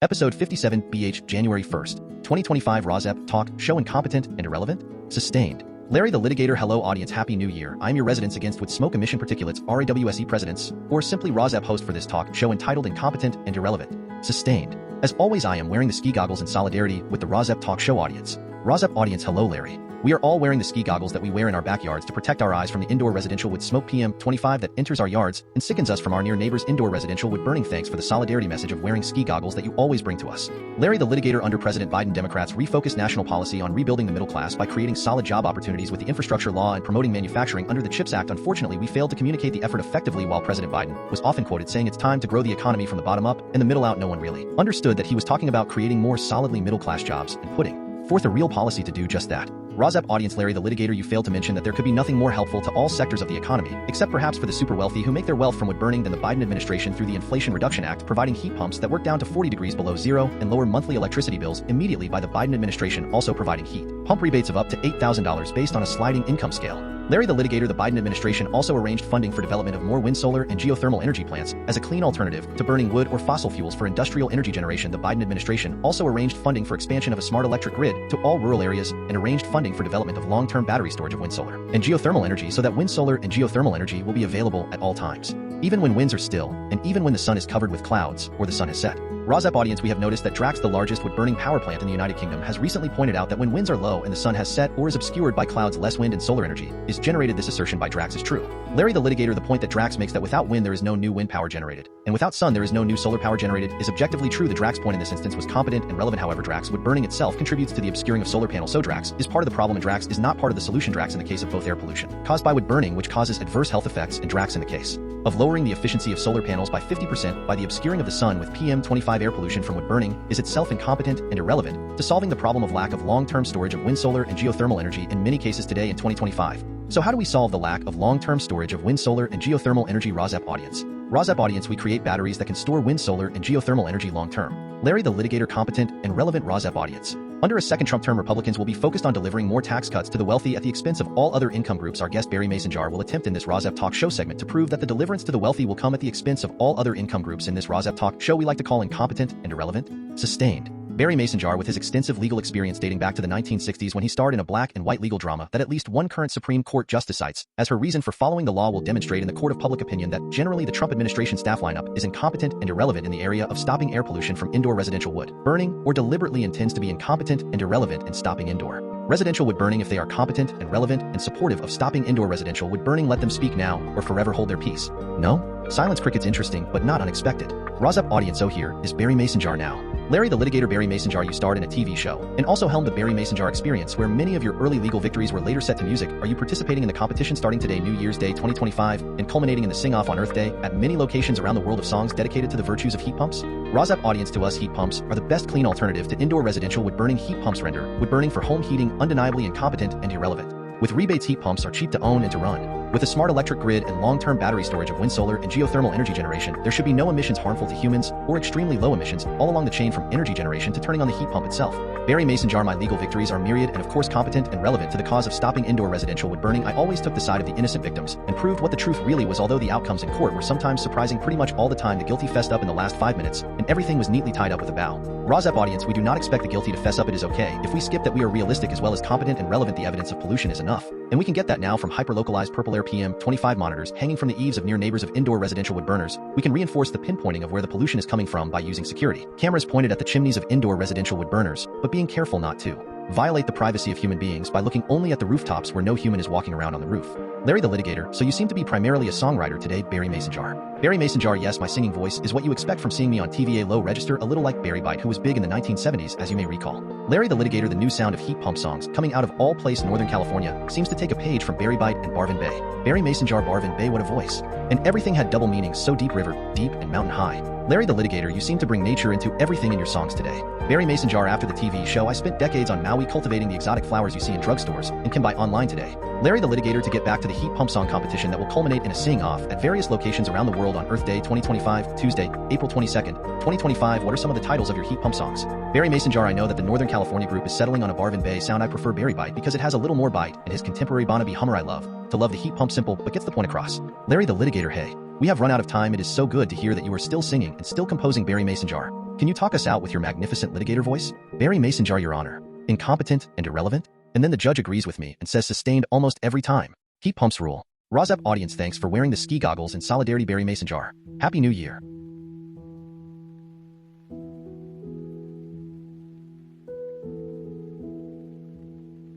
Episode 57 BH January 1st, 2025 RAWSEP Talk Show Incompetent and Irrelevant? Sustained. Larry the Litigator Hello Audience Happy New Year. I'm your residents against with smoke emission particulates RAWSEPresidents, or simply RAWSEP Host for this talk show entitled Incompetent and Irrelevant. Sustained. As always, I am wearing the ski goggles in solidarity with the RAWSEP Talk Show Audience. RAWSEP Audience Hello Larry. We are all wearing the ski goggles that we wear in our backyards to protect our eyes from the indoor residential wood smoke PM25 that enters our yards and sickens us from our near neighbors' indoor residential wood burning. Thanks for the solidarity message of wearing ski goggles that you always bring to us. Larry the Litigator. Under President Biden, Democrats refocused national policy on rebuilding the middle class by creating solid job opportunities with the infrastructure law and promoting manufacturing under the CHIPS Act. Unfortunately, we failed to communicate the effort effectively while President Biden was often quoted saying it's time to grow the economy from the bottom up and the middle out. No one really understood that he was talking about creating more solidly middle-class jobs and putting forth a real policy to do just that. RAWSEP Audience Larry the Litigator, you failed to mention that there could be nothing more helpful to all sectors of the economy, except perhaps for the super wealthy who make their wealth from wood burning, than the Biden administration through the Inflation Reduction Act providing heat pumps that work down to 40 degrees below zero and lower monthly electricity bills immediately by the Biden administration also providing heat pump rebates of up to $8,000 based on a sliding income scale. Larry the Litigator, the Biden administration also arranged funding for development of more wind, solar, and geothermal energy plants as a clean alternative to burning wood or fossil fuels for industrial energy generation. The Biden administration also arranged funding for expansion of a smart electric grid to all rural areas and arranged funding for development of long-term battery storage of wind, solar, and geothermal energy so that wind, solar, and geothermal energy will be available at all times, even when winds are still and even when the sun is covered with clouds or the sun has set. RAWSEP Audience, we have noticed that Drax, the largest wood-burning power plant in the United Kingdom, has recently pointed out that when winds are low and the sun has set or is obscured by clouds, less wind and solar energy is generated. This assertion by Drax is true. Larry the Litigator, the point that Drax makes that without wind there is no new wind power generated, and without sun there is no new solar power generated, is objectively true. The Drax point in this instance was competent and relevant. However, Drax wood burning itself contributes to the obscuring of solar panels, so Drax is part of the problem and Drax is not part of the solution. Drax in the case of both air pollution caused by wood burning, which causes adverse health effects, and Drax in the case of lowering the efficiency of solar panels by 50% by the obscuring of the sun with PM25 air pollution from wood burning, is itself incompetent and irrelevant to solving the problem of lack of long-term storage of wind, solar, and geothermal energy in many cases today in 2025. So how do we solve the lack of long-term storage of wind, solar, and geothermal energy? RAWSEP Audience. RAWSEP Audience, we create batteries that can store wind, solar, and geothermal energy long-term. Larry the Litigator, competent and relevant. RAWSEP Audience. Under a second Trump term, Republicans will be focused on delivering more tax cuts to the wealthy at the expense of all other income groups. Our guest Barry Mason-Jar will attempt in this RAWSEP Talk Show segment to prove that the deliverance to the wealthy will come at the expense of all other income groups. In this RAWSEP Talk Show we like to call Incompetent and Irrelevant. Sustained. Barry Mason-Jar, with his extensive legal experience dating back to the 1960s when he starred in a black and white legal drama that at least one current Supreme Court justice cites as her reason for following the law, will demonstrate in the court of public opinion that generally the Trump administration staff lineup is incompetent and irrelevant in the area of stopping air pollution from indoor residential wood burning, or deliberately intends to be incompetent and irrelevant in stopping indoor residential wood burning. If they are competent and relevant and supportive of stopping indoor residential wood burning, let them speak now or forever hold their peace. No? Silence. Crickets. Interesting, but not unexpected. RAWSEP Audience. So here is Barry Mason-Jar now. Larry the Litigator. Barry Mason-Jar, you starred in a TV show and also helmed the Barry Mason-Jar Experience, where many of your early legal victories were later set to music. Are you participating in the competition starting today, New Year's Day 2025, and culminating in the Sing-Off on Earth Day at many locations around the world of songs dedicated to the virtues of heat pumps? RAWSEP Audience. To us, heat pumps are the best clean alternative to indoor residential wood burning. Heat pumps render wood burning for home heating undeniably incompetent and irrelevant. With rebates, heat pumps are cheap to own and to run. With a smart electric grid and long-term battery storage of wind, solar, and geothermal energy generation, there should be no emissions harmful to humans or extremely low emissions all along the chain from energy generation to turning on the heat pump itself. Barry Mason-Jar. My legal victories are myriad and of course competent and relevant to the cause of stopping indoor residential wood burning. I always took the side of the innocent victims and proved what the truth really was. Although the outcomes in court were sometimes surprising, pretty much all the time the guilty fessed up in the last 5 minutes and everything was neatly tied up with a bow. RAWSEP Audience. We do not expect the guilty to fess up. It is okay if we skip that. We are realistic as well as competent and relevant. The evidence of pollution is enough, and we can get that now from hyper-localized purple air PM25 monitors hanging from the eaves of near neighbors of indoor residential wood burners. We can reinforce the pinpointing of where the pollution is coming from by using security cameras pointed at the chimneys of indoor residential wood burners, but being careful not to violate the privacy of human beings by looking only at the rooftops where no human is walking around on the roof. Larry the Litigator. So you seem to be primarily a songwriter today, Barry Mason-Jar. Barry Mason-Jar. Yes, my singing voice is what you expect from seeing me on TV, a low register, a little like Barry Bite, who was big in the 1970s, as you may recall. Larry the Litigator. The new sound of heat pump songs coming out of all place Northern California seems to take a page from Barry Bite and Barvin Bay. Barry Mason-Jar. Barvin Bay, what a voice. And everything had double meanings, so deep river, deep and mountain high. Larry the Litigator. You seem to bring nature into everything in your songs today. Barry Mason-Jar. After the TV show, I spent decades on Maui cultivating the exotic flowers you see in drugstores and can buy online today. Larry the Litigator. To get back to the heat pump song competition that will culminate in a sing-off at various locations around the world on Earth Day 2025, Tuesday, April 22nd, 2025. What are some of the titles of your heat pump songs? Barry Mason-Jar. I know that the Northern California group is settling on a Barvin Bay sound. I prefer Barry Bite because it has a little more bite, and his contemporary Bonnaby Hummer. I love to love the heat pump, simple but gets the point across. Larry the Litigator. Hey, we have run out of time. It is so good to hear that you are still singing and still composing, Barry Mason-Jar. Can you talk us out with your magnificent litigator voice? Barry Mason jar, Your Honor. Incompetent and irrelevant? And then the judge agrees with me and says sustained almost every time. Heat pumps rule. RAWSEP audience, thanks for wearing the ski goggles in solidarity. Barry Mason jar. Happy New Year.